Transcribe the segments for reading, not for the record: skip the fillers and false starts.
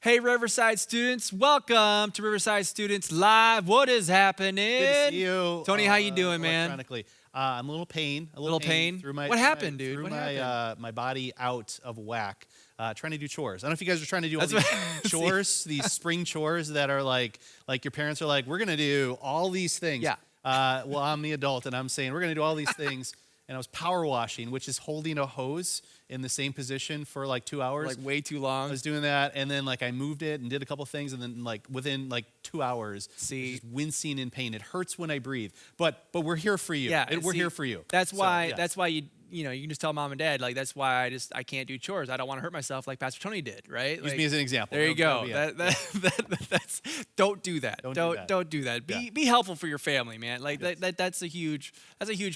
Hey, Riverside students, welcome to Riverside Students Live. What is happening? Good to see you. Tony, how you doing, man? Electronically. I'm a little pain. A little pain? Through my, What happened, through dude? What my, happened? my body out of whack. Trying to do chores. I don't know if you guys are trying to do all That's these chores, these spring chores that are like your parents are like, we're going to do all these things. Yeah. Well, I'm the adult and I'm saying we're going to do all these things. And I was power washing, which is holding a hose in the same position for like 2 hours. Like way too long. I was doing that, and then like I moved it and did a couple things, and then like within like 2 hours, just wincing in pain. It hurts when I breathe, but we're here for you. Yeah, We're here for you. That's why. That's why you know, you can just tell mom and dad, like, that's why I can't do chores. I don't want to hurt myself like Pastor Tony did, right? Use me as an example. There you go. Don't do that. Don't do that. Be helpful for your family, man. Like that's a huge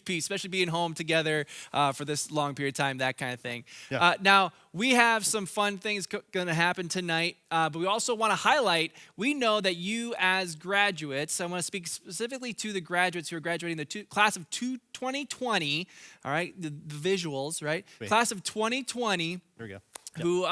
piece, especially being home together for this long period of time, that kind of thing. Yeah. Now we have some fun things going to happen tonight, but we also want to highlight. We know that you as graduates. I want to speak specifically to the graduates who are graduating the class of 2020. All right, the visuals, right? Wait. Class of 2020. There we go. Who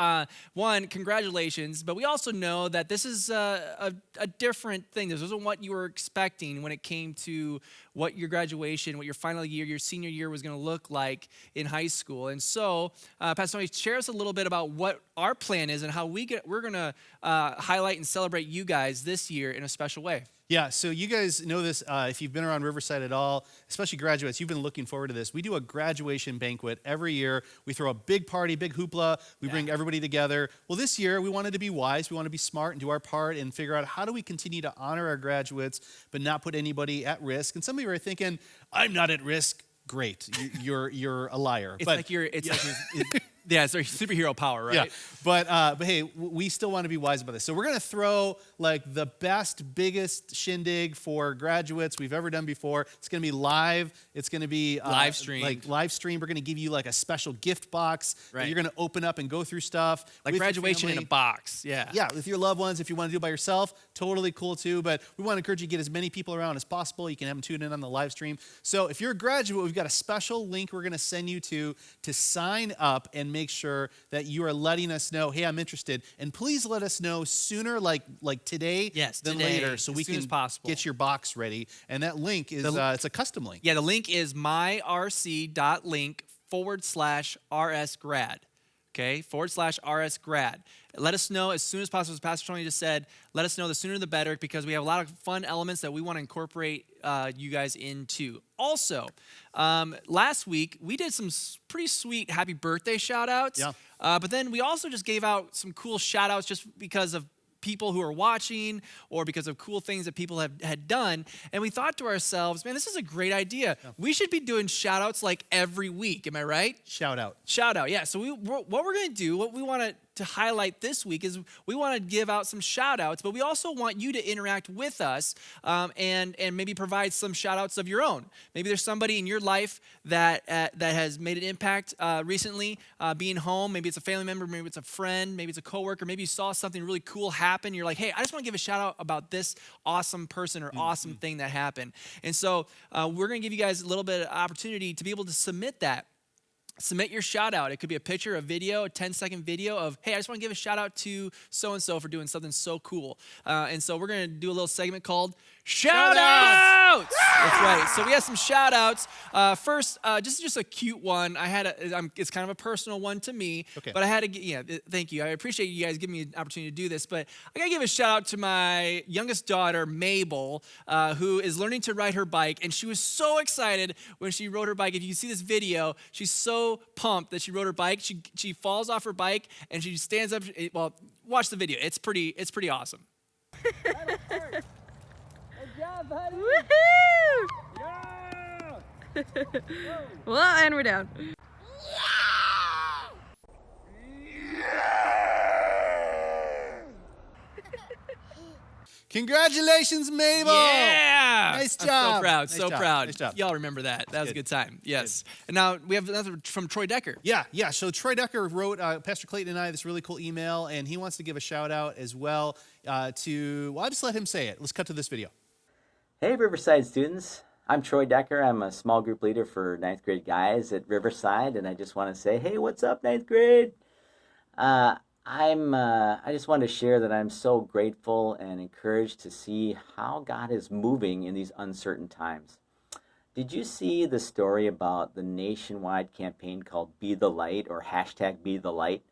won, congratulations. But we also know that this is a different thing. This wasn't what you were expecting when it came to what your graduation, what your final year, your senior year was going to look like in high school. And so, Pastor Tony, share us a little bit about what our plan is and how we're going to highlight and celebrate you guys this year in a special way. Yeah, so you guys know this, if you've been around Riverside at all, especially graduates, you've been looking forward to this. We do a graduation banquet every year. We throw a big party, big hoopla. We bring everybody together. Well, this year, we wanted to be wise. We want to be smart and do our part and figure out how do we continue to honor our graduates but not put anybody at risk. And some of you are thinking, I'm not at risk. Great, you're a liar. It's like yeah, it's superhero power, right? Yeah, but hey, we still want to be wise about this. So we're going to throw like the best, biggest shindig for graduates we've ever done before. It's going to be live. It's going to be live stream. Like live stream. We're going to give you like a special gift box that you're going to open up and go through stuff. Like graduation in a box. Yeah. Yeah, with your loved ones. If you want to do it by yourself, totally cool too. But we want to encourage you to get as many people around as possible. You can have them tune in on the live stream. So if you're a graduate, we've got a special link we're going to send you to sign up and make sure that you are letting us know, hey, I'm interested. And please let us know sooner, like today than later, so we can get your box ready. And that link is it's a custom link. Yeah, the link is myrc.link/RSgrad. Okay, /RSgrad. Let us know as soon as possible. As Pastor Tony just said, let us know the sooner the better, because we have a lot of fun elements that we want to incorporate you guys into. Also, last week, we did some pretty sweet happy birthday shout outs. Yeah. But then we also just gave out some cool shout outs just because of people who are watching or because of cool things that people had done. And we thought to ourselves, man, this is a great idea. Yeah. We should be doing shout outs like every week. Am I right? Shout out. Shout out, yeah. So what we're going to do, what we want to highlight this week is we want to give out some shout outs, but we also want you to interact with us and maybe provide some shout outs of your own. Maybe there's somebody in your life that has made an impact recently being home. Maybe it's a family member, maybe it's a friend, maybe it's a coworker, maybe you saw something really cool happen. You're like, hey, I just want to give a shout out about this awesome person or awesome thing that happened. And so we're going to give you guys a little bit of opportunity to be able to submit that. Submit your shout out. It could be a picture, a video, a 10-second video of, hey, I just want to give a shout out to so-and-so for doing something so cool. And so we're going to do a little segment called Shout Outs! That's right. So we have some shout outs. First, just a cute one. It's kind of a personal one to me. Okay. But I had to, thank you. I appreciate you guys giving me an opportunity to do this. But I got to give a shout out to my youngest daughter, Mabel, who is learning to ride her bike. And she was so excited when she rode her bike. If you see this video, she's so pumped that she rode her bike. She falls off her bike and she stands up. Well, watch the video. It's pretty awesome. Good job, buddy. Woohoo! Yeah! Well, and we're down. Congratulations, Mabel. Yeah. Nice job. I'm so proud. Nice so job. proud. Nice job. Y'all remember that. That was a Good. good time. Yes. And now we have another from Troy Decker. Yeah. So Troy Decker wrote Pastor Clayton and I this really cool email, and he wants to give a shout out as well I'll just let him say it. Let's cut to this video. Hey, Riverside students. I'm Troy Decker. I'm a small group leader for 9th grade guys at Riverside, and I just want to say, hey, what's up, 9th grade? I just wanted to share that I'm so grateful and encouraged to see how God is moving in these uncertain times. Did you see the story about the nationwide campaign called Be the Light or hashtag Be the Light?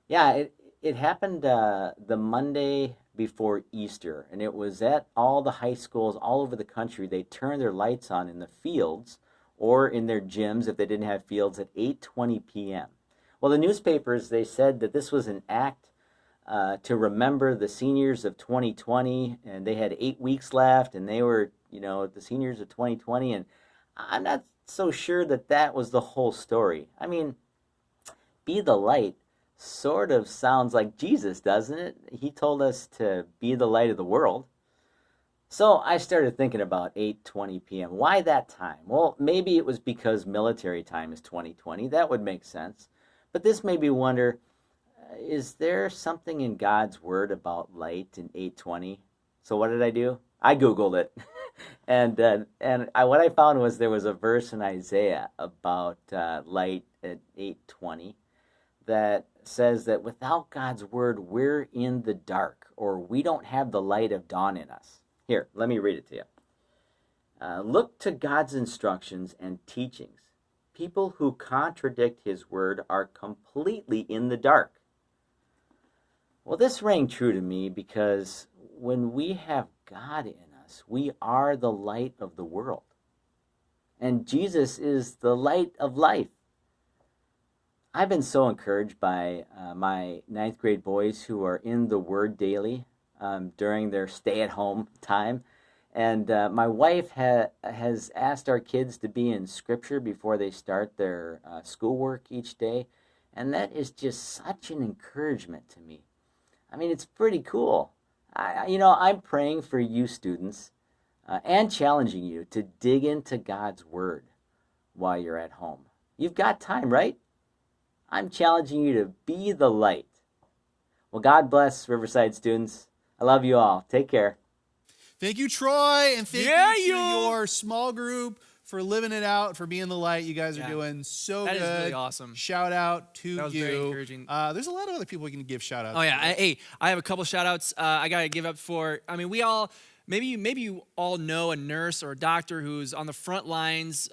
Yeah, it happened the Monday before Easter, and it was at all the high schools all over the country. They turned their lights on in the fields or in their gyms if they didn't have fields at 8:20 p.m. Well, the newspapers, they said that this was an act to remember the seniors of 2020, and they had 8 weeks left, and they were, the seniors of 2020, and I'm not so sure that that was the whole story. I mean, be the light sort of sounds like Jesus, doesn't it? He told us to be the light of the world. So I started thinking about 8:20 p.m. Why that time? Well, maybe it was because military time is 2020. That would make sense. But this made me wonder, is there something in God's word about light in 8:20? So what did I do? I Googled it. What I found was there was a verse in Isaiah about light at 8:20 that says that without God's word, we're in the dark, or we don't have the light of dawn in us. Here, let me read it to you. Look to God's instructions and teachings. People who contradict his word are completely in the dark. Well, this rang true to me because when we have God in us, we are the light of the world. And Jesus is the light of life. I've been so encouraged by my ninth grade boys who are in the Word daily during their stay-at-home time. And my wife has asked our kids to be in Scripture before they start their schoolwork each day. And that is just such an encouragement to me. I mean, it's pretty cool. I'm praying for you students and challenging you to dig into God's Word while you're at home. You've got time, right? I'm challenging you to be the light. Well, God bless Riverside students. I love you all. Take care. Thank you, Troy, and thank you to your small group for living it out, for being the light. You guys are doing so good. That is really awesome. Shout out to That was you. very encouraging. There's a lot of other people we can give shout outs. Oh yeah, I have a couple shout outs. I gotta give up for. I mean, we all maybe you all know a nurse or a doctor who's on the front lines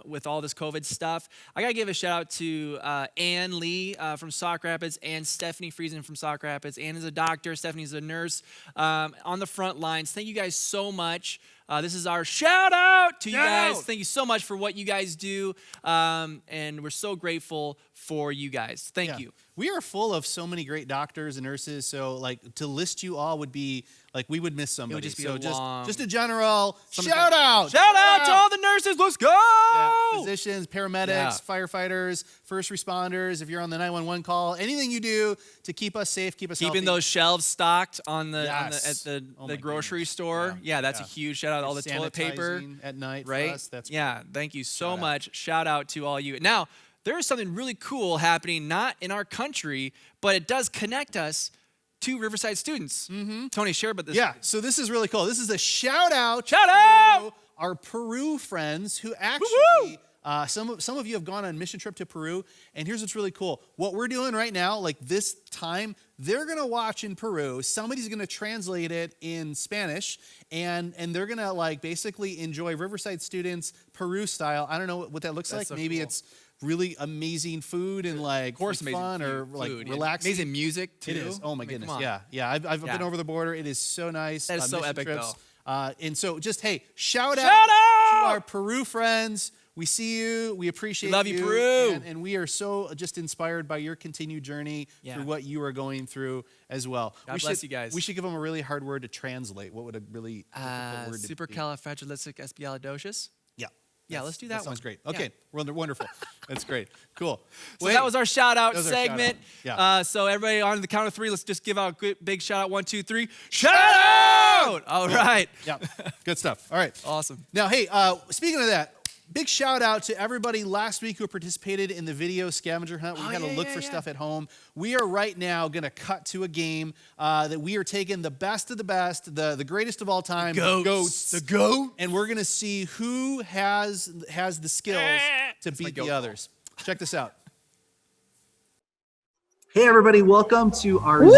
with all this COVID stuff. I gotta give a shout out to Ann Lee from Sauk Rapids and Stephanie Friesen from Sauk Rapids. Ann is a doctor, Stephanie's a nurse on the front lines. Thank you guys so much. This is our shout out to you guys. Thank you so much for what you guys do. And we're so grateful for you guys. Thank you. We are full of so many great doctors and nurses. So to list you all would be we would miss somebody. It would just be so long. just a general shout out. Shout out to all the nurses. Let's go. Yeah, physicians, paramedics, firefighters, first responders. If you're on the 911 call, anything you do to keep us safe, keep us healthy. Keeping those shelves stocked at the grocery store. Yeah, that's a huge shout out. All the toilet paper at night, right? For us, that's thank you so much. Shout out to all you. Now, there is something really cool happening, not in our country, but it does connect us to Riverside students. Tony, share about this. Yeah, so this is really cool. This is a shout out to our Peru friends who actually, some of you have gone on a mission trip to Peru, and here's what's really cool. What we're doing right now, this time, they're gonna watch in Peru. Somebody's gonna translate it in Spanish, and they're gonna basically enjoy Riverside students Peru style. I don't know what that looks like. So Maybe cool. it's really amazing food and of course, fun or food. relaxing. Amazing music too. It is. Oh my goodness. Come on. Yeah. I've been over the border. It is so nice. That is so mission epic, trips. though. And so just shout out to our Peru friends. We see you. We appreciate you. Love you, Peru. And we are so just inspired by your continued journey through what you are going through as well. God bless you guys. We should give them a really hard word to translate. What would a really difficult word to be? Supercalifragilisticexpialidocious. Yeah, let's do that one. Sounds great. Okay, wonderful. That's great. Cool. So that was our shout out segment. Yeah. So everybody on the count of three, let's just give out a big shout out. 1, 2, 3. Shout out! All right. Yeah. Good stuff. All right. Awesome. Now, hey, speaking of that, big shout out to everybody last week who participated in the video scavenger hunt. We had to look for stuff at home. We are right now going to cut to a game that we are taking the best of the best, the greatest of all time, goats. the goat, and we're going to see who has the skills to beat the others. Check this out. Hey everybody, welcome to our Zoom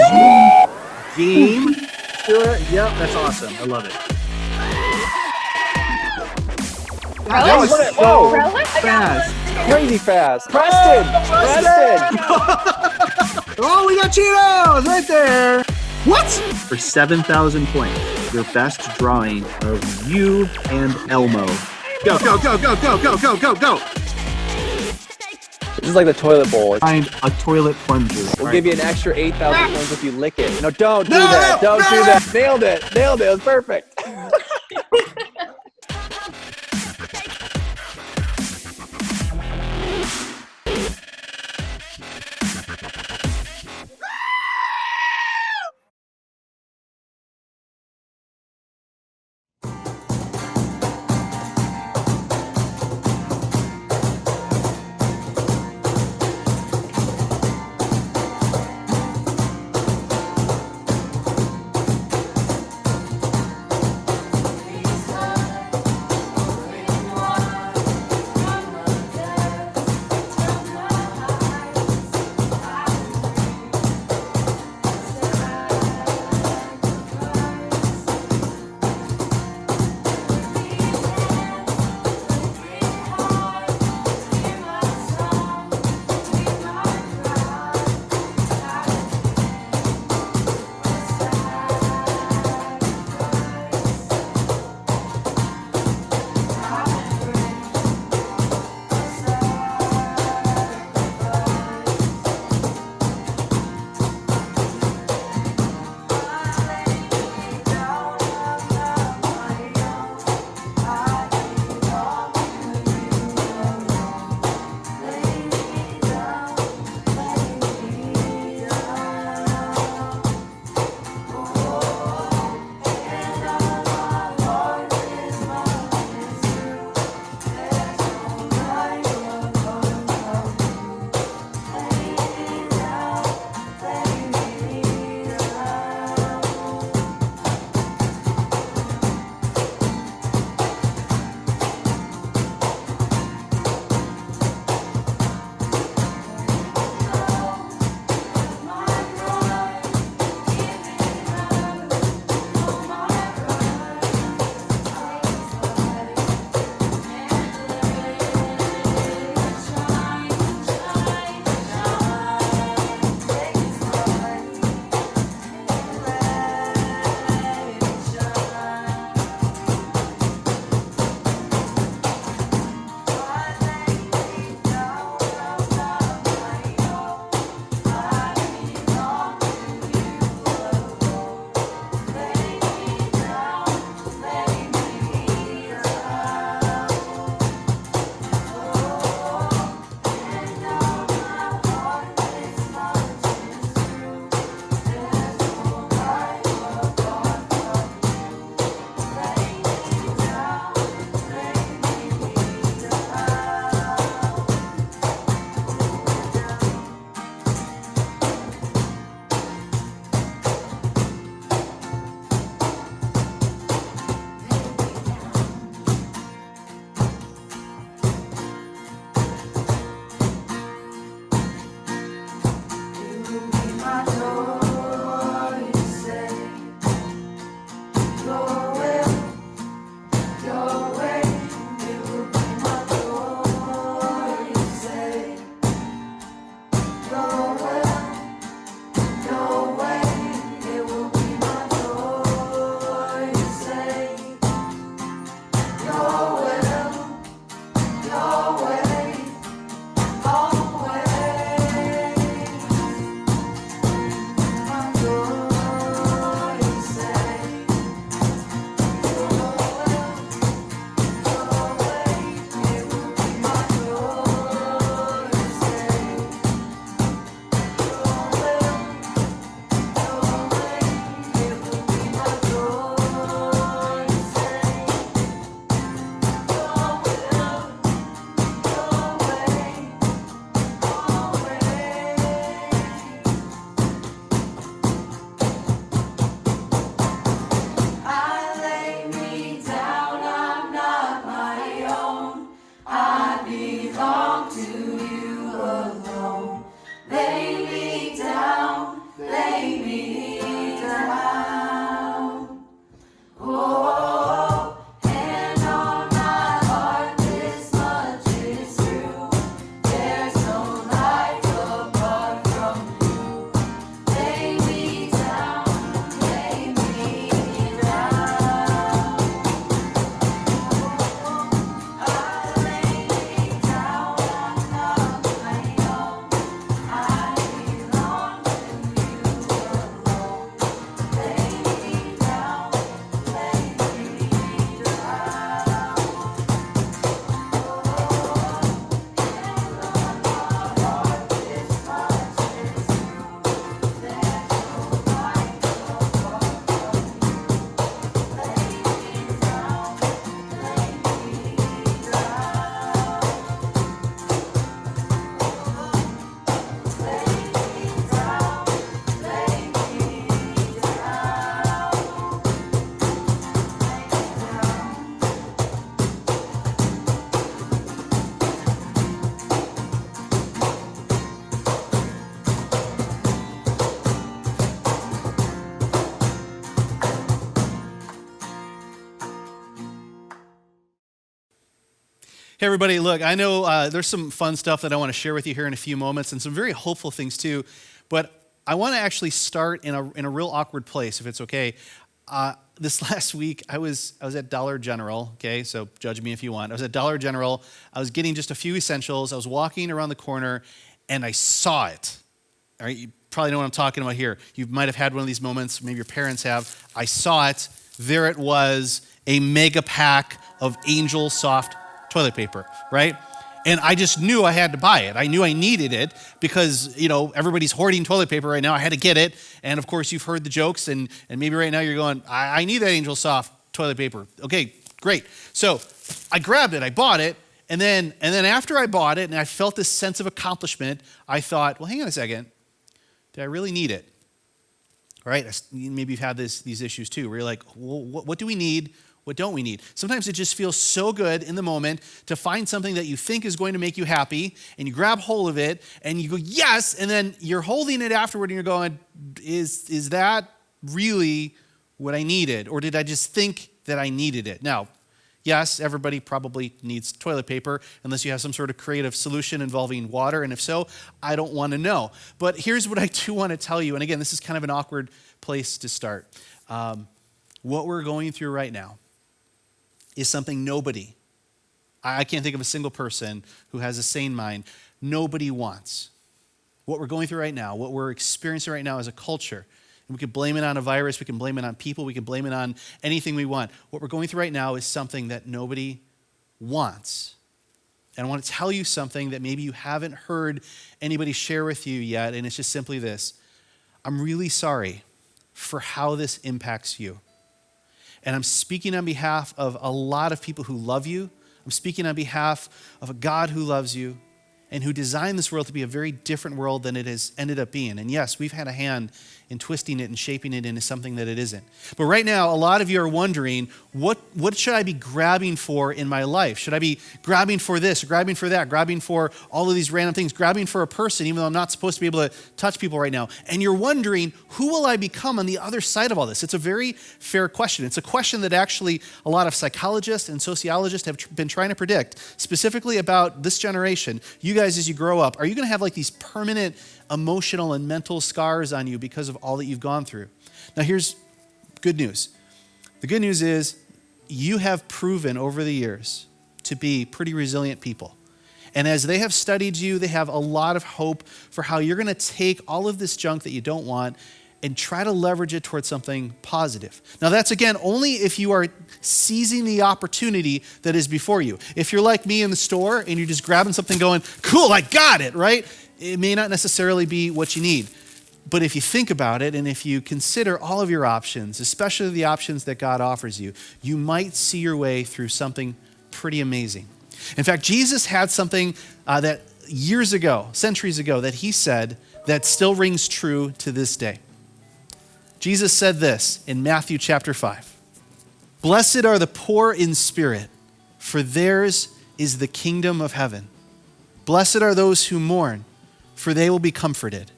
game. Yep, that's awesome. I love it. That was so fast. Crazy fast. Preston! Oh, we got Cheetos right there. What? For 7,000 points, your best drawing of you and Elmo. Go, go, go, go, go, go, go, go, go. This is like the toilet bowl. Find a toilet plunger. We'll give you an extra 8,000 points if you lick it. No, don't do that. Don't do that. Nailed it. It was perfect. Hey, everybody, look, I know there's some fun stuff that I want to share with you here in a few moments and some very hopeful things too, but I want to actually start in a real awkward place, if it's okay. This last week, I was at Dollar General, okay, so judge me if you want. I was at Dollar General. I was getting just a few essentials. I was walking around the corner, and I saw it. All right, you probably know what I'm talking about here. You might have had one of these moments. Maybe your parents have. I saw it. There it was, a mega pack of Angel Soft toilet paper, right? And I just knew I had to buy it. I knew I needed it because, everybody's hoarding toilet paper right now. I had to get it. And of course, you've heard the jokes, and maybe right now you're going, I need that Angel Soft toilet paper. Okay, great. So I grabbed it, I bought it, and then after I bought it and I felt this sense of accomplishment, I thought, well, hang on a second. Did I really need it? All right, maybe you've had these issues too, where you're like, well, what do we need? What don't we need? Sometimes it just feels so good in the moment to find something that you think is going to make you happy, and you grab hold of it, and you go, yes, and then you're holding it afterward, and you're going, is that really what I needed? Or did I just think that I needed it? Now, yes, everybody probably needs toilet paper, unless you have some sort of creative solution involving water, and if so, I don't want to know. But here's what I do want to tell you, and again, this is kind of an awkward place to start. What we're going through right now is something nobody, I can't think of a single person who has a sane mind, nobody wants. What we're going through right now, what we're experiencing right now as a culture, and we can blame it on a virus, we can blame it on people, we can blame it on anything we want. What we're going through right now is something that nobody wants. And I want to tell you something that maybe you haven't heard anybody share with you yet, and it's just simply this. I'm really sorry for how this impacts you. And I'm speaking on behalf of a lot of people who love you. I'm speaking on behalf of a God who loves you and who designed this world to be a very different world than it has ended up being. And yes, we've had a hand in twisting it and shaping it into something that it isn't. But right now, a lot of you are wondering, what should I be grabbing for in my life? Should I be grabbing for this, or grabbing for that, grabbing for all of these random things, grabbing for a person, even though I'm not supposed to be able to touch people right now? And you're wondering, who will I become on the other side of all this? It's a very fair question. It's a question that actually a lot of psychologists and sociologists have been trying to predict, specifically about this generation. You guys, as you grow up, are you going to have like these permanent emotional and mental scars on you because of all that you've gone through? Now, here's good news. The good news is you have proven over the years to be pretty resilient people. And as they have studied you, they have a lot of hope for how you're going to take all of this junk that you don't want and try to leverage it towards something positive. Now, that's, again, only if you are seizing the opportunity that is before you. If you're like me in the store and you're just grabbing something going, cool, I got it, right? It may not necessarily be what you need. But if you think about it and if you consider all of your options, especially the options that God offers you, you might see your way through something pretty amazing. In fact, Jesus had something that years ago, centuries ago, that he said that still rings true to this day. Jesus said this in Matthew chapter 5. Blessed are the poor in spirit, for theirs is the kingdom of heaven. Blessed are those who mourn, for they will be comforted.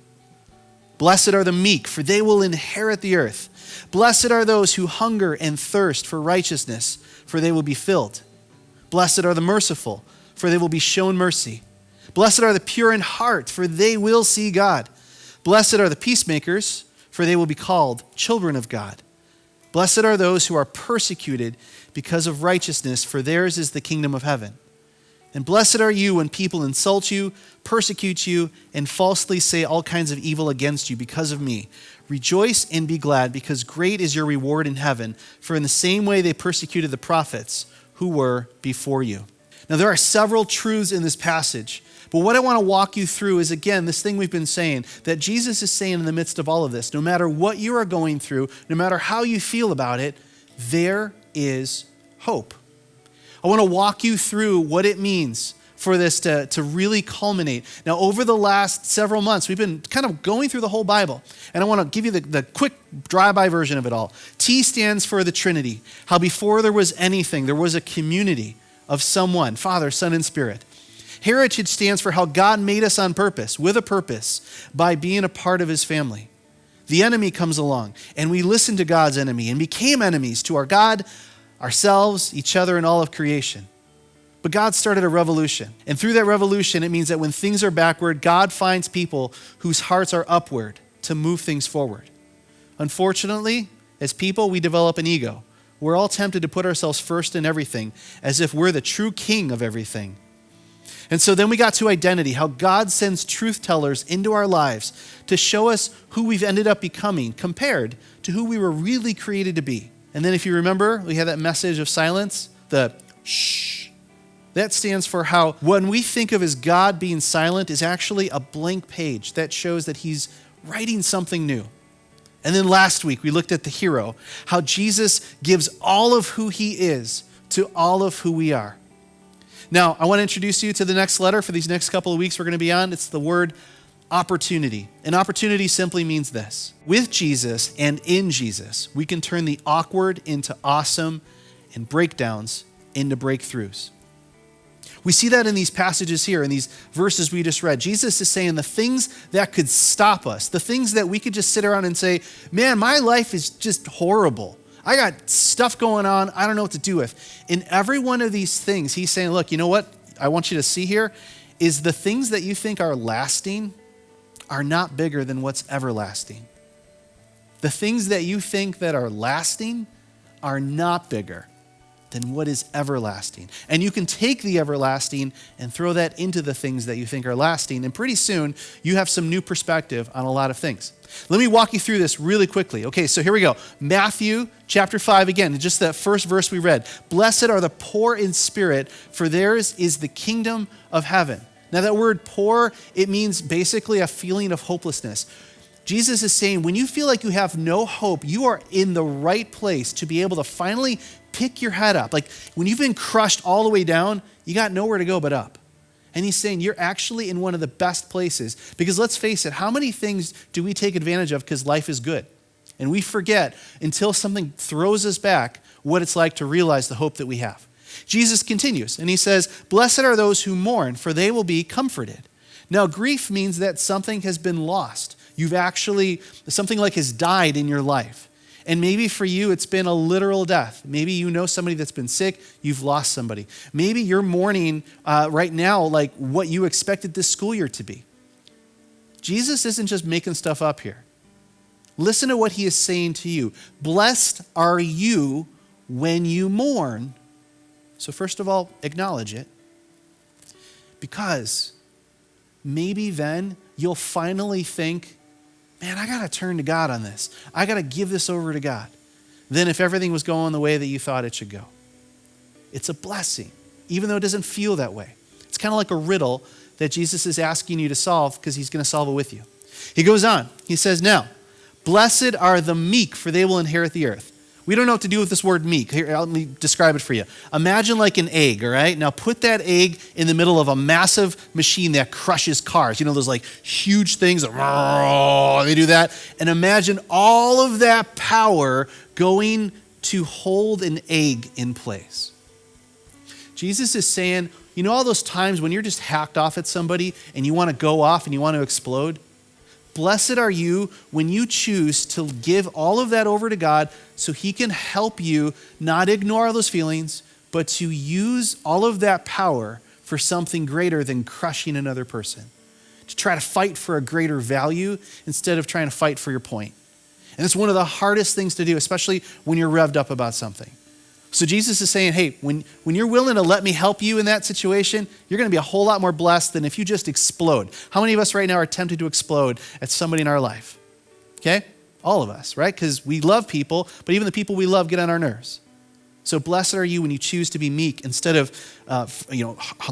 Blessed are the meek, for they will inherit the earth. Blessed are those who hunger and thirst for righteousness, for they will be filled. Blessed are the merciful, for they will be shown mercy. Blessed are the pure in heart, for they will see God. Blessed are the peacemakers, for they will be called children of God. Blessed are those who are persecuted because of righteousness, for theirs is the kingdom of heaven. And blessed are you when people insult you, persecute you, and falsely say all kinds of evil against you because of me. Rejoice and be glad, because great is your reward in heaven, for in the same way they persecuted the prophets who were before you. Now, there are several truths in this passage, but what I want to walk you through is, again, this thing we've been saying, that Jesus is saying in the midst of all of this, no matter what you are going through, no matter how you feel about it, there is hope. I want to walk you through what it means for this to really culminate. Now, over the last several months, we've been kind of going through the whole Bible, and I want to give you the quick drive-by version of it all. T stands for the Trinity, how before there was anything, there was a community of someone, Father, Son, and Spirit. Heritage stands for how God made us on purpose, with a purpose, by being a part of his family. The enemy comes along, and we listened to God's enemy and became enemies to our God, ourselves, each other, and all of creation. But God started a revolution. And through that revolution, it means that when things are backward, God finds people whose hearts are upward to move things forward. Unfortunately, as people, we develop an ego. We're all tempted to put ourselves first in everything, as if we're the true king of everything. And so then we got to identity, how God sends truth tellers into our lives to show us who we've ended up becoming compared to who we were really created to be. And then if you remember, we had that message of silence, the shh. That stands for how when we think of as God being silent is actually a blank page that shows that he's writing something new. And then last week we looked at the hero, how Jesus gives all of who he is to all of who we are. Now, I want to introduce you to the next letter for these next couple of weeks we're going to be on. It's the word opportunity. And opportunity simply means this. With Jesus and in Jesus, we can turn the awkward into awesome and breakdowns into breakthroughs. We see that in these passages here, in these verses we just read. Jesus is saying the things that could stop us, the things that we could just sit around and say, man, my life is just horrible. I got stuff going on I don't know what to do with. In every one of these things, he's saying, look, you know what I want you to see here is the things that you think are lasting are not bigger than what's everlasting. The things that you think that are lasting are not bigger than what is everlasting. And you can take the everlasting and throw that into the things that you think are lasting. And pretty soon, you have some new perspective on a lot of things. Let me walk you through this really quickly. Okay, so here we go. Matthew chapter 5 again, just that first verse we read. Blessed are the poor in spirit, for theirs is the kingdom of heaven. Now that word poor, it means basically a feeling of hopelessness. Jesus is saying when you feel like you have no hope, you are in the right place to be able to finally pick your head up. Like when you've been crushed all the way down, you got nowhere to go but up. And he's saying you're actually in one of the best places. Because let's face it, how many things do we take advantage of because life is good? And we forget until something throws us back what it's like to realize the hope that we have. Jesus continues and he says, blessed are those who mourn, for they will be comforted. Now, grief means that something has been lost. Something like has died in your life. And maybe for you, it's been a literal death. Maybe you know somebody that's been sick, you've lost somebody. Maybe you're mourning right now like what you expected this school year to be. Jesus isn't just making stuff up here. Listen to what he is saying to you. Blessed are you when you mourn. So first of all, acknowledge it. Because maybe then you'll finally think, man, I got to turn to God on this. I got to give this over to God. Then if everything was going the way that you thought it should go. It's a blessing, even though it doesn't feel that way. It's kind of like a riddle that Jesus is asking you to solve because he's going to solve it with you. He goes on. He says, now, blessed are the meek, for they will inherit the earth. We don't know what to do with this word meek. Here, let me describe it for you. Imagine like an egg, all right? Now put that egg in the middle of a massive machine that crushes cars. You know those like huge things, they do that. And imagine all of that power going to hold an egg in place. Jesus is saying, you know all those times when you're just hacked off at somebody and you want to go off and you want to explode? Blessed are you when you choose to give all of that over to God so he can help you not ignore all those feelings, but to use all of that power for something greater than crushing another person. To try to fight for a greater value instead of trying to fight for your point. And it's one of the hardest things to do, especially when you're revved up about something. So Jesus is saying, hey, when you're willing to let me help you in that situation, you're going to be a whole lot more blessed than if you just explode. How many of us right now are tempted to explode at somebody in our life? Okay? All of us, right? Because we love people, but even the people we love get on our nerves. So blessed are you when you choose to be meek instead of,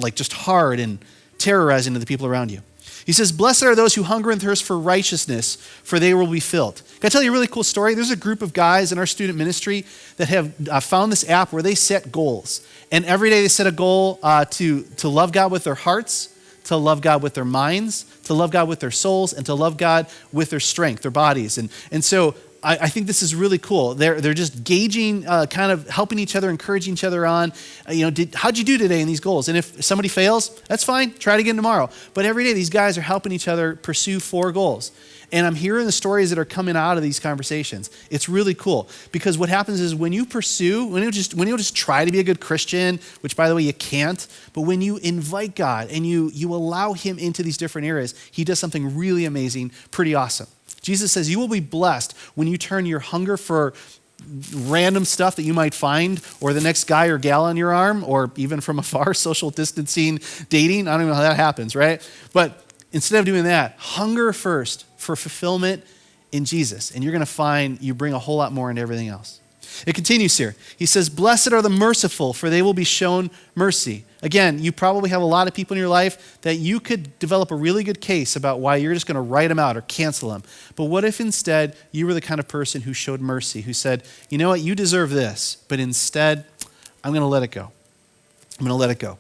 like just hard and terrorizing to the people around you. He says, blessed are those who hunger and thirst for righteousness, for they will be filled. Can I tell you a really cool story? There's a group of guys in our student ministry that have found this app where they set goals. And every day they set a goal to love God with their hearts, to love God with their minds, to love God with their souls, and to love God with their strength, their bodies. And so I think this is really cool. They're just gauging, kind of helping each other, encouraging each other on, how'd you do today in these goals? And if somebody fails, that's fine. Try it again tomorrow. But every day, these guys are helping each other pursue 4 goals. And I'm hearing the stories that are coming out of these conversations. It's really cool because what happens is when you just try to be a good Christian, which by the way, you can't, but when you invite God and you allow him into these different areas, he does something really amazing, pretty awesome. Jesus says you will be blessed when you turn your hunger for random stuff that you might find, or the next guy or gal on your arm, or even from afar, social distancing, dating. I don't even know how that happens, right? But instead of doing that, hunger first for fulfillment in Jesus, and you're going to find you bring a whole lot more into everything else. It continues here. He says, blessed are the merciful, for they will be shown mercy. Again, you probably have a lot of people in your life that you could develop a really good case about why you're just going to write them out or cancel them. But what if instead you were the kind of person who showed mercy, who said, you know what, you deserve this, but instead, I'm going to let it go. I'm going to let it go.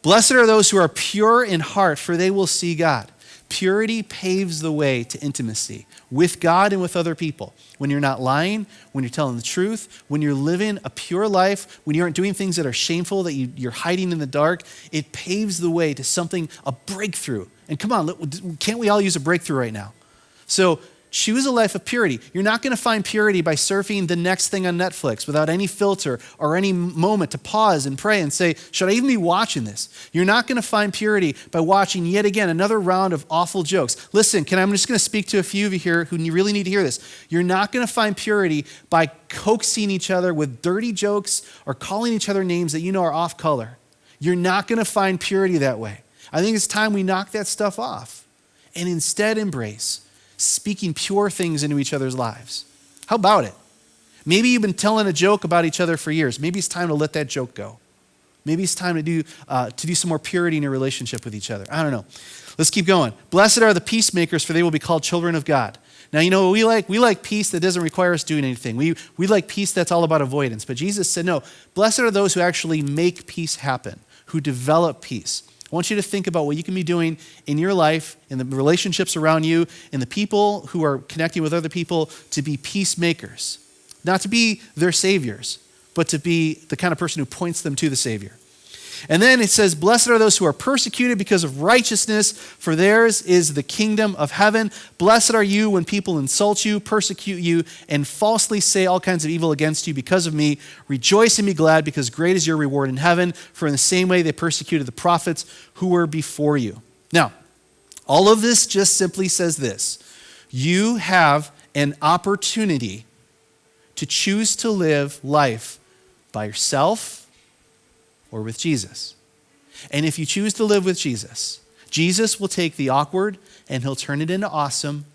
Blessed are those who are pure in heart, for they will see God. Purity paves the way to intimacy with God and with other people. When you're not lying, when you're telling the truth, when you're living a pure life, when you aren't doing things that are shameful, that you're hiding in the dark, it paves the way to something, a breakthrough. And come on, can't we all use a breakthrough right now? So choose a life of purity. You're not going to find purity by surfing the next thing on Netflix without any filter or any moment to pause and pray and say, should I even be watching this? You're not going to find purity by watching yet again another round of awful jokes. Listen, I'm just going to speak to a few of you here who really need to hear this. You're not going to find purity by coaxing each other with dirty jokes or calling each other names that you know are off color. You're not going to find purity that way. I think it's time we knock that stuff off and instead embrace speaking pure things into each other's lives. How about it? Maybe you've been telling a joke about each other for years. Maybe it's time to let that joke go. Maybe it's time to do some more purity in your relationship with each other. I don't know. Let's keep going. Blessed are the peacemakers, for they will be called children of God. Now, you know what we like? We like peace that doesn't require us doing anything. We like peace that's all about avoidance. But Jesus said, no, blessed are those who actually make peace happen, who develop peace. I want you to think about what you can be doing in your life, in the relationships around you, in the people who are connecting with other people, to be peacemakers. Not to be their saviors, but to be the kind of person who points them to the Savior. And then it says, blessed are those who are persecuted because of righteousness, for theirs is the kingdom of heaven. Blessed are you when people insult you, persecute you, and falsely say all kinds of evil against you because of me. Rejoice and be glad, because great is your reward in heaven, for in the same way they persecuted the prophets who were before you. Now, all of this just simply says this: you have an opportunity to choose to live life by yourself or with Jesus. And if you choose to live with Jesus, Jesus will take the awkward and he'll turn it into awesome,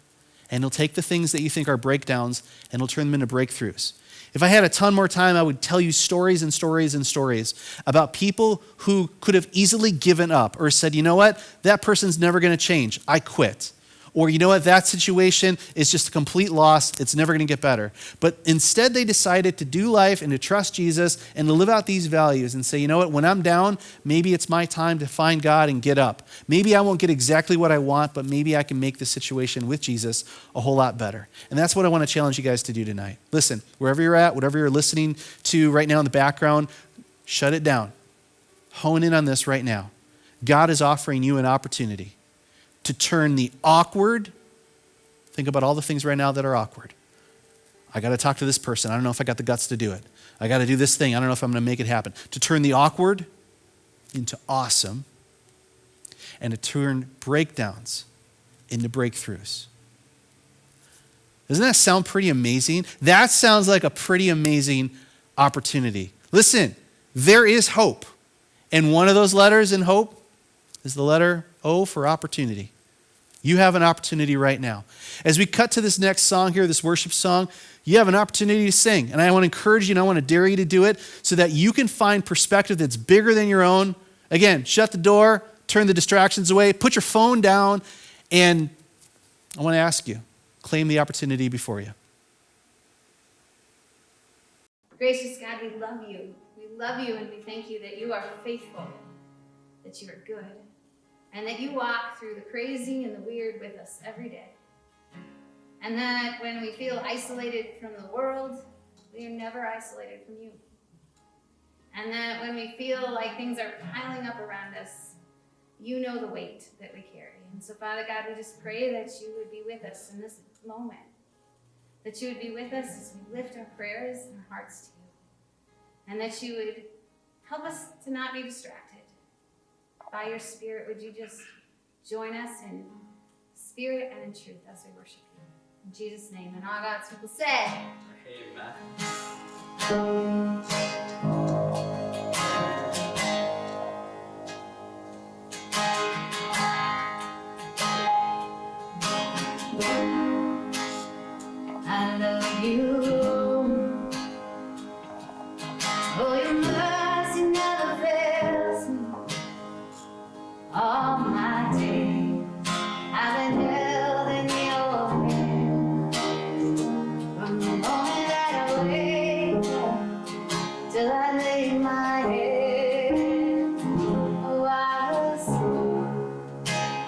and he'll take the things that you think are breakdowns and he'll turn them into breakthroughs. If I had a ton more time, I would tell you stories and stories and stories about people who could have easily given up or said, you know what, that person's never going to change. I quit. Or you know what, that situation is just a complete loss. It's never going to get better. But instead they decided to do life and to trust Jesus and to live out these values and say, you know what, when I'm down, maybe it's my time to find God and get up. Maybe I won't get exactly what I want, but maybe I can make the situation with Jesus a whole lot better. And that's what I want to challenge you guys to do tonight. Listen, wherever you're at, whatever you're listening to right now in the background, shut it down. Hone in on this right now. God is offering you an opportunity to turn the awkward. Think about all the things right now that are awkward. I got to talk to this person. I don't know if I got the guts to do it. I got to do this thing. I don't know if I'm going to make it happen. To turn the awkward into awesome, and to turn breakdowns into breakthroughs. Doesn't that sound pretty amazing? That sounds like a pretty amazing opportunity. Listen, there is hope. And one of those letters in hope is the letter O for opportunity. You have an opportunity right now. As we cut to this next song here, this worship song, you have an opportunity to sing. And I want to encourage you and I want to dare you to do it so that you can find perspective that's bigger than your own. Again, shut the door, turn the distractions away, put your phone down, and I want to ask you, claim the opportunity before you. Gracious God, we love you. We love you and we thank you that you are faithful, that you are good, and that you walk through the crazy and the weird with us every day. And that when we feel isolated from the world, we are never isolated from you. And that when we feel like things are piling up around us, you know the weight that we carry. And so, Father God, we just pray that you would be with us in this moment, that you would be with us as we lift our prayers and our hearts to you, and that you would help us to not be distracted. By your Spirit, would you just join us in spirit and in truth as we worship you. In Jesus' name, and all God's people said, I love you. Oh, your mercy never fails me. All my days I've been held in your hand. From the moment that I wake up till I lay my head, oh, I will sing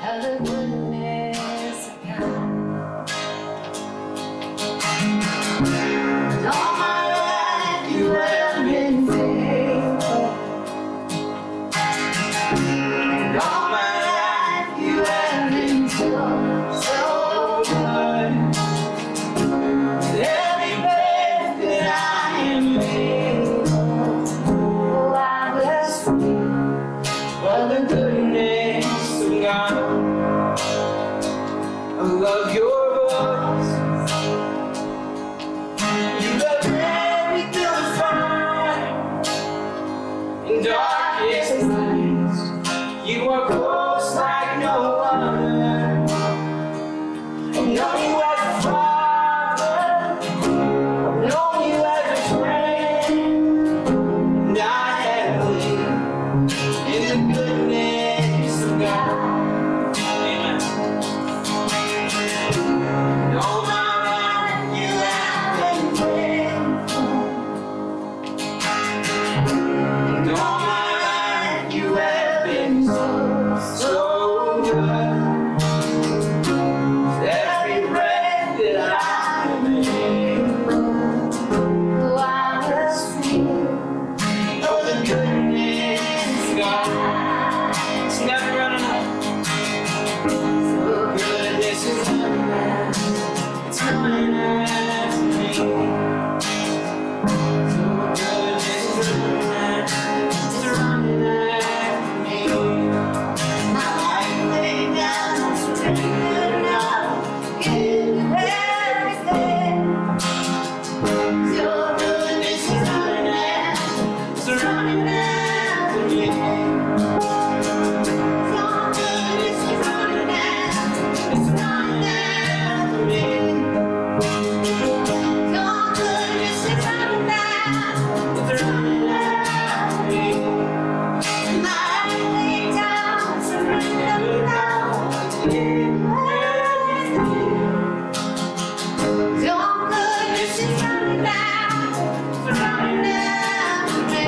of the goodness of God. And all my life you have been faithful. And all my life you have been so, so good. With every breath that I am able, oh, I will sing of the goodness of God. I love your voice. You have led me through the fire in darkest nights. You are close like no other. I know you as a father. I know you as a friend. And I have lived in the goodness of God. Amen. And all my life you have been faithful. And all my life you have been so, so good. With every breath that I'm able, oh, I will sing of the goodness of God. It's never running out. So goodness is running out. It's running after me. So goodness is running out. It's running after me. My life laid down, I surrender now. Give you everything. Your goodness is running out. It's running after me. Your goodness is running out. It's running after me. Your goodness is running out. It's running after me. My life laid down, I surrender now. Give you everything. Your goodness is running out. It's running after me.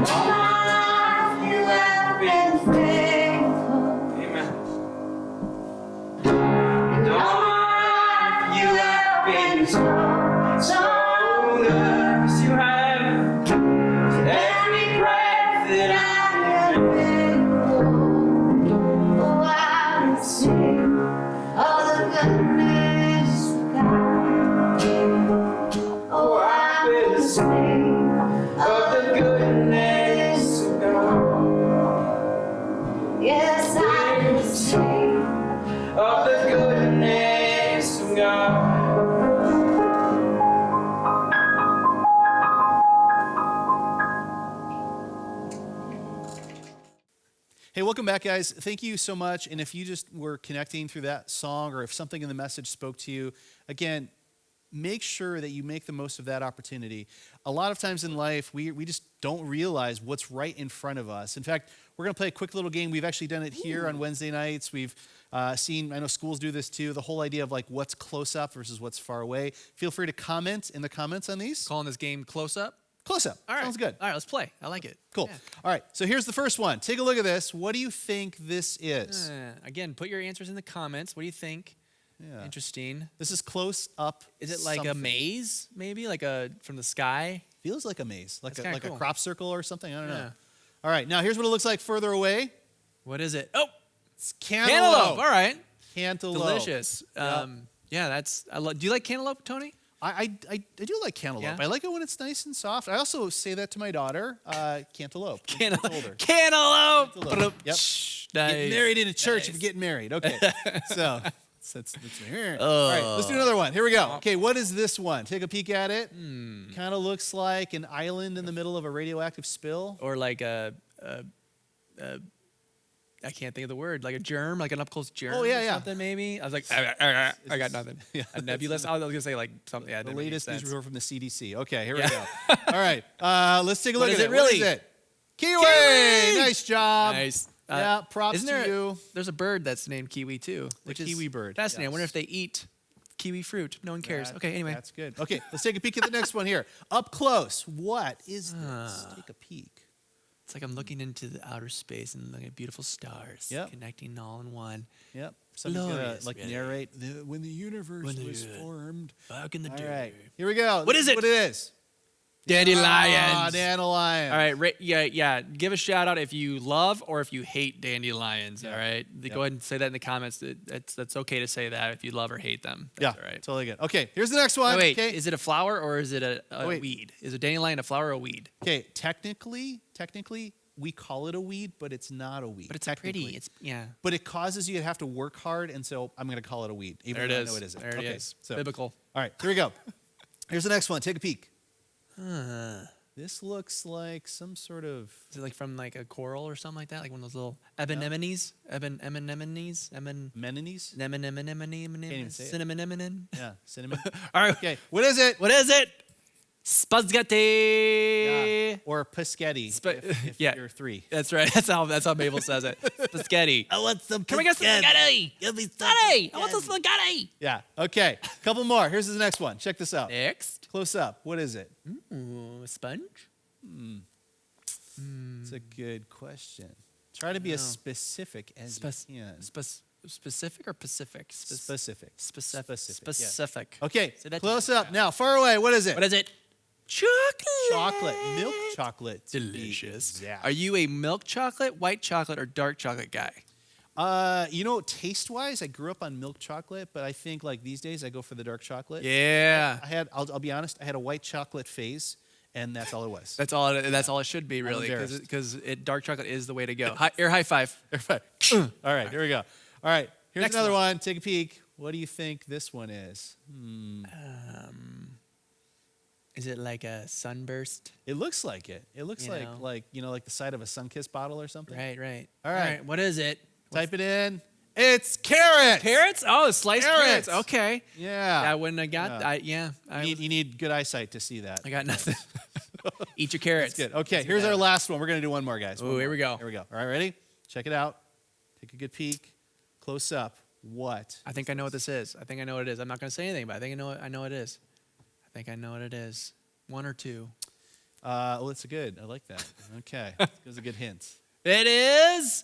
All my life, you have been faithful. Amen. And all my life you have been so, so good. Yes, you have. With every breath that I am able, oh, I will sing of the goodness of God. Oh, I will sing of the goodness of God. Yes, I will sing of the goodness of God. Hey, welcome back, guys. Thank you so much. And if you just were connecting through that song or if something in the message spoke to you, again, make sure that you make the most of that opportunity. A lot of times in life, we just don't realize what's right in front of us. In fact, we're going to play a quick little game. We've actually done it here on Wednesday nights. We've seen, I know schools do this too, the whole idea of like what's close up versus what's far away. Feel free to comment in the comments on these. Calling this game Close Up. Close up. All right. Sounds good. All right, let's play. I like it. Cool. Yeah. All right. So here's the first one. Take a look at this. What do you think this is? Again, put your answers in the comments. What do you think? Yeah. Interesting. This is close up. Is it like a something. maze, maybe? Like a from the sky? Feels like a maze, like That's a kinda cool. crop circle or something. I don't know. Yeah. All right. Now here's what it looks like further away. What is it? Oh, It's cantaloupe. cantaloupe. All right. Cantaloupe. Delicious. Yep. Yeah, that's. Do you like cantaloupe, Tony? I do like cantaloupe. Yeah? I like it when it's nice and soft. I also say that to my daughter. Cantaloupe. when she's older. Cantaloupe. Cantaloupe. Yep. Nice. Get married in a church if Nice. you're getting married. Okay. So that's Oh. all right. Let's do another one. Here we go. Okay. What is this one? Take a peek at it. Kind of looks like an island in the middle of a radioactive spill. Or like a I can't think of the word. Like a germ, like an up close germ. Oh, yeah, or yeah. something maybe. I was like, I got nothing. Yeah, A nebulous. I was gonna say like something. Yeah, The that didn't make latest news sense. report from the CDC. Okay, here Yeah. we go. All right, let's take a look What at is it. it really? What is it? Kiwi! Kiwi! Nice job. Nice. Yeah, props isn't to there you. There's a bird that's named kiwi too, which is kiwi bird, fascinating. I wonder yes. if they eat kiwi fruit. No one cares. That- Okay, anyway. That's good. Okay, let's take a peek at the next one here. Up close. What is this? Take a peek. It's like I'm looking into the outer space and looking at beautiful stars Yep. connecting all in one. Yep. Somebody's gonna Glorious, like really. narrate when the universe When the- was formed. Back in the All day. right, here we go. What This is it? What it is? Dandelions. Ah, dandelions. All right, yeah. Give a shout out if you love or if you hate dandelions. Yeah. All right, go ahead and say that in the comments. That's okay to say that if you love or hate them. Yeah, That's all right. totally good. Okay, here's the next one. Oh, wait, okay. is it a flower or is it a wait. weed? Is a dandelion a flower or a weed? Okay, technically, we call it a weed, but it's not a weed. But it's technically. pretty. It's yeah. But it causes you to have to work hard, and so I'm going to call it a weed, even There it though is. I know it isn't. There it okay, is. So, Biblical. all right, here we go. Here's the next one. Take a peek. This looks like some sort of Is it like from like a coral or something like that? Like one of those little anemones? Anemones? Menines. Anemone? say it. Cinnamon? Yeah, cinnamon. All right. Okay, what is it? What is it? Spaghetti. Yeah. Or Paschetti if yeah. you're 3. That's right. That's how Mabel says it. Spaghetti. I want some Can we get some spaghetti? Give me some Spaghetti. I want some spaghetti. Yeah, okay. Couple more. Here's the next one. Check this out. Next. Close up. What is it? Ooh, a sponge? It's a good question. Try to be as specific as you can. Specific or Pacific? Specific. Specific. yes. Specific. Okay, Say that close to- up. Now, far away. What is it? What is it? Chocolate. Chocolate. Milk chocolate. to be Delicious. exact. Are you a milk chocolate, white chocolate, or dark chocolate guy? Taste-wise, I grew up on milk chocolate, but I think like these days I go for the dark chocolate. Yeah. I'll be honest, I had a white chocolate phase, and that's all it was. That's all it should be, really, embarrassed. because dark chocolate is the way to go. Air high five. All right, here we go. All right, here's Next another one. one. Take a peek. What do you think this one is? Is it like a sunburst? It looks like it. It looks You like know. like the side of a Sunkist bottle or something. Right. All right. What is it? Type it in. It's carrots. Carrots? Oh, sliced carrots. Carrots. Okay. Yeah. I wouldn't have got. Yeah. You need good eyesight to see that. I got nothing. Eat your carrots. That's good. Okay, here's our last one. We're gonna do one more, guys. One Ooh, here more. we go. Here we go. All right, ready? Check it out. Take a good peek. Close up. What? I think I know what this is. I think I know what it is. I'm not going to say anything, but I think I know what it is. I think I know what it is. One or two. Well, it's good. I like that. Okay, those are good hints. It is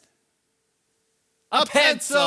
A pencil.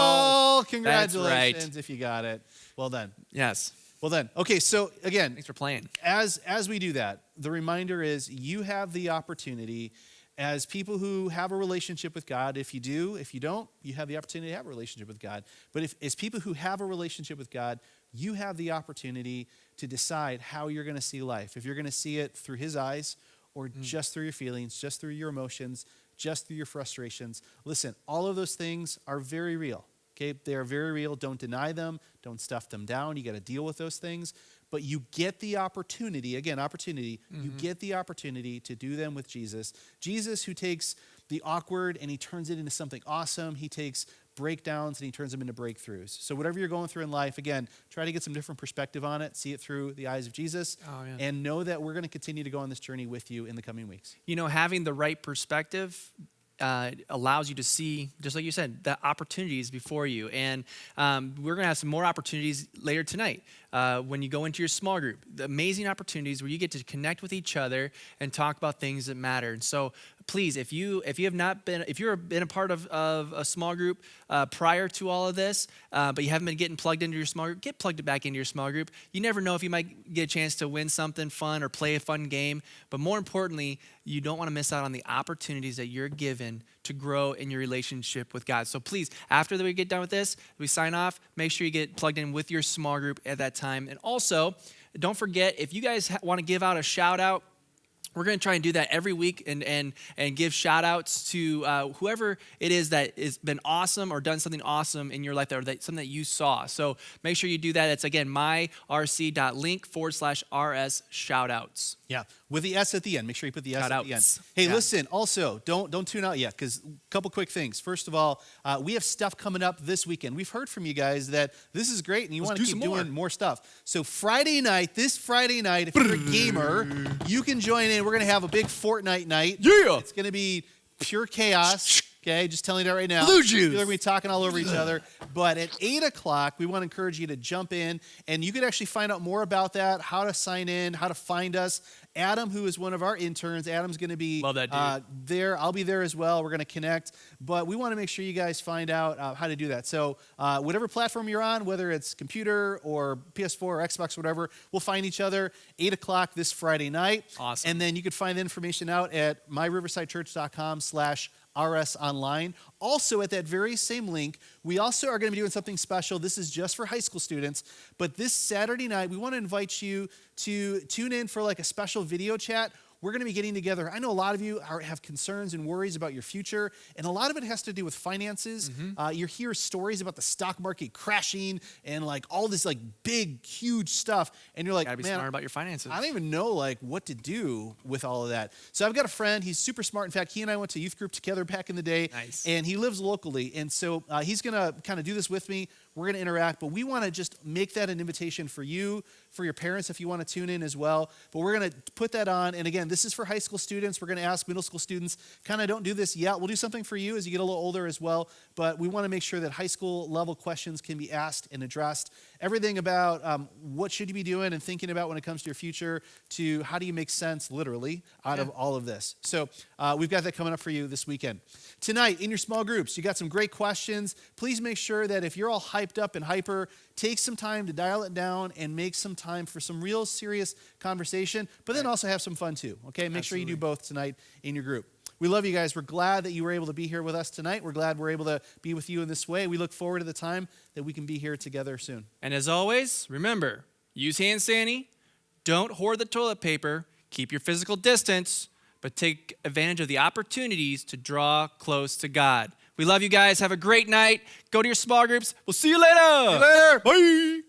That's Congratulations right. if you got it. Well done. Yes. Well done. Okay, so again, Thanks for playing. as we do that, the reminder is you have the opportunity as people who have a relationship with God. If you do, if you don't, you have the opportunity to have a relationship with God. But as people who have a relationship with God, you have the opportunity to decide how you're going to see life. If you're going to see it through his eyes or just through your feelings, just through your emotions, just through your frustrations. Listen, all of those things are very real. Okay, they are very real. Don't deny them. Don't stuff them down. You got to deal with those things. But you get the opportunity, again, opportunity, you get the opportunity to do them with Jesus. Jesus, who takes the awkward and he turns it into something awesome. He takes breakdowns and he turns them into breakthroughs. So whatever you're going through in life, again, try to get some different perspective on it. See it through the eyes of Jesus. Oh, yeah. And know that we're going to continue to go on this journey with you in the coming weeks. You know, having the right perspective allows you to see, just like you said, the opportunities before you. And we're going to have some more opportunities later tonight when you go into your small group. The amazing opportunities where you get to connect with each other and talk about things that matter. And so please, if you're been a part of a small group prior to all of this, but you haven't been getting plugged into your small group, get plugged back into your small group. You never know if you might get a chance to win something fun or play a fun game. But more importantly, you don't want to miss out on the opportunities that you're given to grow in your relationship with God. So please, after we get done with this, we sign off, make sure you get plugged in with your small group at that time. And also, don't forget, if you guys want to give out a shout out, we're going to try and do that every week and give shout outs to whoever it is that has been awesome or done something awesome in your life or something that you saw. So make sure you do that. It's again, myrc.link/RS shout outs. Yeah, with the S at the end. Make sure you put the S at the end. Shout-outs. Hey, Yeah. listen, also, don't tune out yet, because a couple quick things. First of all, we have stuff coming up this weekend. We've heard from you guys that this is great, and you want to keep doing more stuff. So this Friday night, if you're a gamer, you can join in. We're going to have a big Fortnite night. Yeah. It's going to be pure chaos. Okay, just telling you that right now. Blue juice. We're going to be talking all over each other. But at 8 o'clock, we want to encourage you to jump in, and you can actually find out more about that, how to sign in, how to find us. Adam, who is one of our interns, Adam's going to be Love that dude. there. I'll be there as well. We're going to connect. But we want to make sure you guys find out how to do that. So whatever platform you're on, whether it's computer or PS4 or Xbox or whatever, we'll find each other 8 o'clock this Friday night. Awesome. And then you can find the information out at myriversidechurch.com/RS online. Also, at that very same link, we also are going to be doing something special. This is just for high school students. But this Saturday night, we want to invite you to tune in for like a special video chat. We're going to be getting together. I know a lot of you have concerns and worries about your future, and a lot of it has to do with finances. You hear stories about the stock market crashing and like all this like big, huge stuff, and you're like, Gotta be man, smart about your finances. I don't even know like what to do with all of that. So I've got a friend. He's super smart. In fact, he and I went to youth group together back in the day. Nice. And he lives locally, and so he's going to kind of do this with me. We're going to interact, but we want to just make that an invitation for you, for your parents if you want to tune in as well. But we're going to put that on. And again, this is for high school students. We're going to ask middle school students, kind of don't do this yet. We'll do something for you as you get a little older as well. But we want to make sure that high school level questions can be asked and addressed. Everything about what should you be doing and thinking about when it comes to your future, to how do you make sense, literally, out of all of this. So we've got that coming up for you this weekend. Tonight, in your small groups, you got some great questions. Please make sure that if you're all hyped up and hyper, take some time to dial it down and make some time for some real serious conversation, but then also have some fun too, okay? Make sure you do both tonight in your group. We love you guys. We're glad that you were able to be here with us tonight. We're glad we're able to be with you in this way. We look forward to the time that we can be here together soon. And as always, remember, use hand sanitizer, don't hoard the toilet paper, keep your physical distance, but take advantage of the opportunities to draw close to God. We love you guys. Have a great night. Go to your small groups. We'll see you later. See you later. Bye.